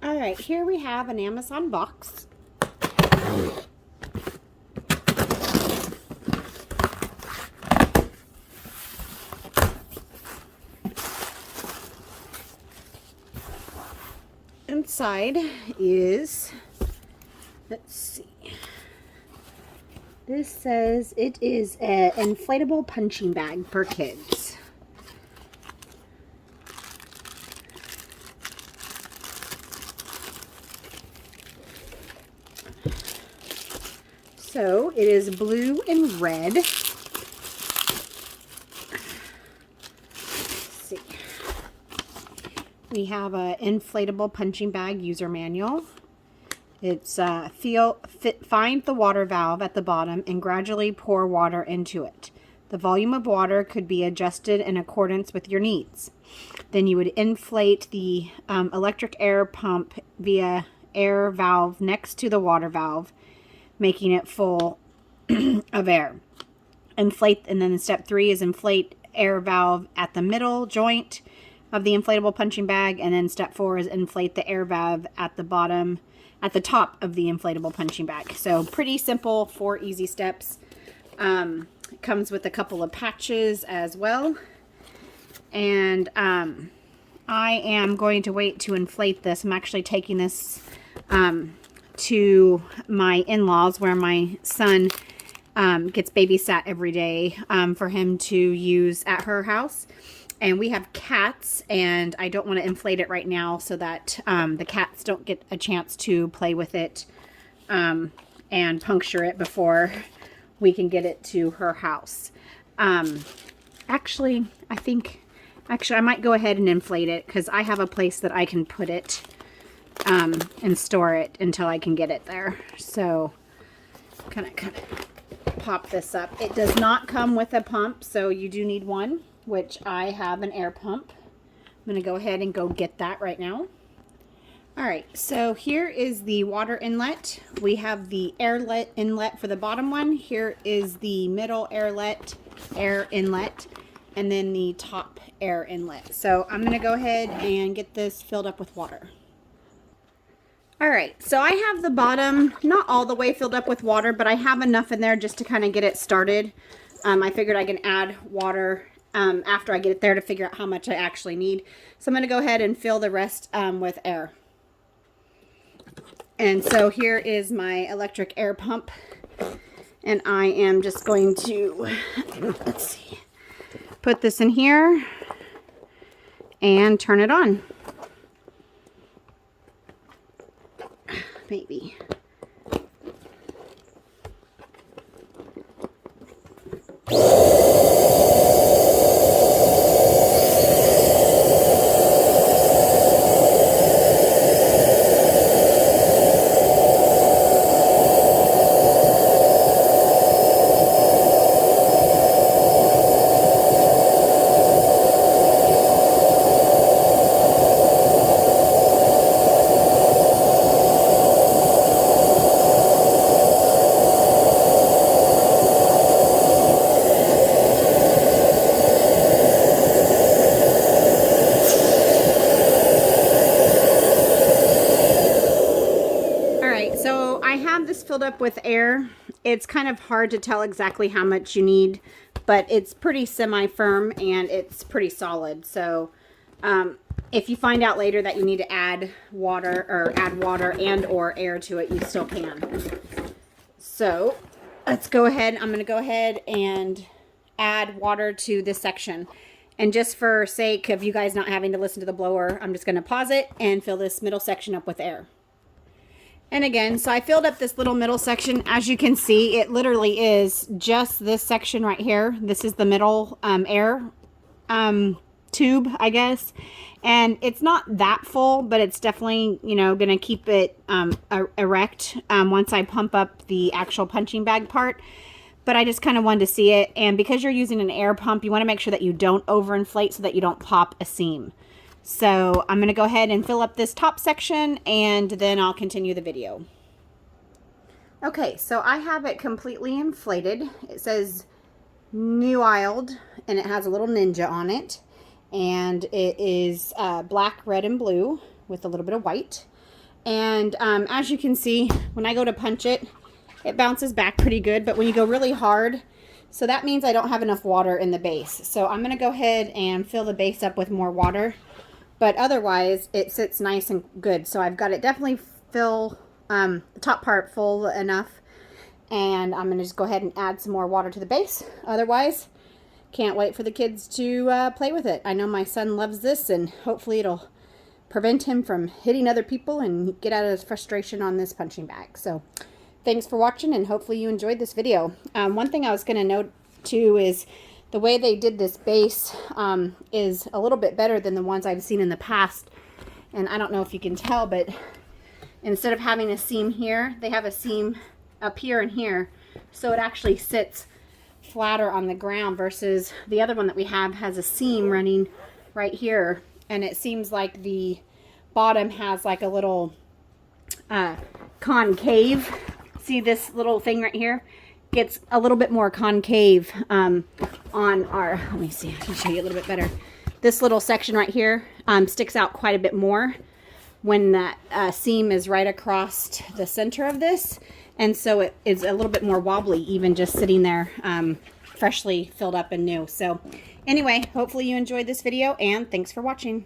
All right, here we have an Amazon box. Inside is, let's see, this says it is an inflatable punching bag for kids. So it is blue and red. Let's see. We have an inflatable punching bag user manual. It's find the water valve at the bottom and gradually pour water into it. The volume of water could be adjusted in accordance with your needs. Then you would inflate the electric air pump via air valve next to the water valve, making it full of air. Inflate, and then step 3 is inflate air valve at the middle joint of the inflatable punching bag, and then step 4 is inflate the air valve at the bottom, at the top of the inflatable punching bag. So pretty simple, 4 easy steps. It comes with a couple of patches as well. And I am going to wait to inflate this. I'm actually taking this to my in-laws where my son gets babysat every day for him to use at her house. And we have cats, and I don't want to inflate it right now so that the cats don't get a chance to play with it and puncture it before we can get it to her house. Actually, I might go ahead and inflate it because I have a place that I can put it and store it until I can get it there. So kind of pop this up. It does not come with a pump, so you do need one, which I have an air pump. I'm going to go ahead and go get that right now. All right, so here is the water inlet. We have the air inlet for the bottom one. Here is the middle air inlet, and then the top air inlet. So I'm going to go ahead and get this filled up with water. All right, so I have the bottom not all the way filled up with water, but I have enough in there just to kind of get it started. I figured I can add water after I get it there to figure out how much I actually need. So I'm going to go ahead and fill the rest with air. And so here is my electric air pump. And I am just going to, let's see, put this in here and turn it on. Maybe. Filled up with air. It's kind of hard to tell exactly how much you need, but it's pretty semi-firm and it's pretty solid. So if you find out later that you need to add water and or air to it, you still can. So let's go ahead. I'm going to go ahead and add water to this section. And just for sake of you guys not having to listen to the blower, I'm just going to pause it and fill this middle section up with air. And again, so I filled up this little middle section. As you can see, it literally is just this section right here. This is the middle air tube, I guess. And it's not that full, but it's definitely, you know, going to keep it erect once I pump up the actual punching bag part. But I just kind of wanted to see it. And because you're using an air pump, you want to make sure that you don't overinflate so that you don't pop a seam. So I'm going to go ahead and fill up this top section and then I'll continue the video. Okay, so I have it completely inflated. It says Newild and it has a little ninja on it. And it is black, red, and blue with a little bit of white. And as you can see, when I go to punch it, it bounces back pretty good. But when you go really hard, so that means I don't have enough water in the base. So I'm going to go ahead and fill the base up with more water. But otherwise, it sits nice and good. So I've got it definitely fill the top part full enough. And I'm going to just go ahead and add some more water to the base. Otherwise, can't wait for the kids to play with it. I know my son loves this, and hopefully it'll prevent him from hitting other people and get out of his frustration on this punching bag. So thanks for watching, and hopefully you enjoyed this video. One thing I was going to note too is the way they did this base is a little bit better than the ones I've seen in the past. And I don't know if you can tell, but instead of having a seam here, they have a seam up here and here. So it actually sits flatter on the ground versus the other one that we have has a seam running right here. And it seems like the bottom has like a little concave. See this little thing right here? Gets a little bit more concave on our, let me see, I can show you a little bit better. This little section right here sticks out quite a bit more when that seam is right across the center of this. And so it is a little bit more wobbly, even just sitting there freshly filled up and new. So anyway, hopefully you enjoyed this video, and thanks for watching.